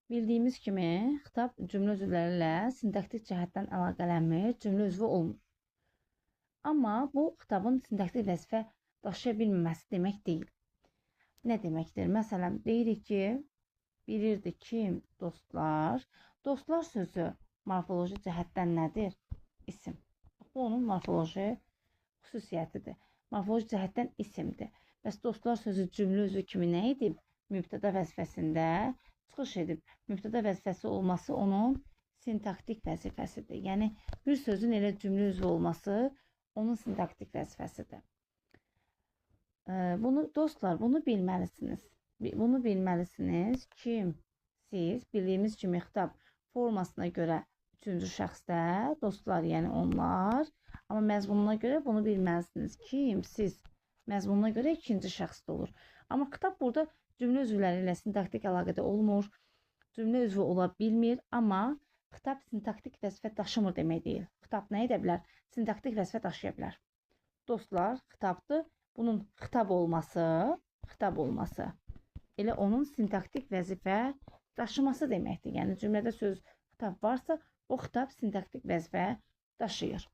Bildiyimiz kimi, xitab cümlə üzvləri ilə sintaktik cəhətdən əlaqələnmir, cümlə üzvü olmur. Amma bu, xitabın sintaktik vəzifə daşıya bilməməsi demək deyil. Nə deməkdir? Məsələn, deyirik ki, bilirdi ki, dostlar. Dostlar sözü morfoloji cəhətdən nədir? İsim. Bu, onun morfoloji xüsusiyyətidir. Morfoloji cəhətdən isimdir. Bəs dostlar sözü cümlə üzvü kimi nə edib? Mübtəda vəzifəsində çıxış edib. Mübtəda vəzifəsi olması onun sintaktik vəzifəsidir. Yəni, bir sözün elə cümlə üzvü olması onun sintaktik vəzifəsidir. Dostlar, bunu bilməlisiniz. Bunu bilməlisiniz ki, siz bildiyimiz kimi xitab formasına görə üçüncü şəxsdə, dostlar, yəni onlar, amma məzmununa görə bunu bilməlisiniz. Kim? Siz. Məzmununa görə ikinci şəxsdə olur. Amma xitab burada cümlə üzvləri ilə sintaktik əlaqədə olmur, cümlə üzvü ola bilmir, amma xitab sintaktik vəzifə daşımır demək deyil. Xitab nə edə bilər? Sintaktik vəzifə daşıya bilər. Dostlar, xitabdır. Bunun xitab olması elə onun sintaktik vəzifə daşıması deməkdir. Yəni, cümlədə söz xitab varsa, o xitab sintaktik vəzifə daşıyır.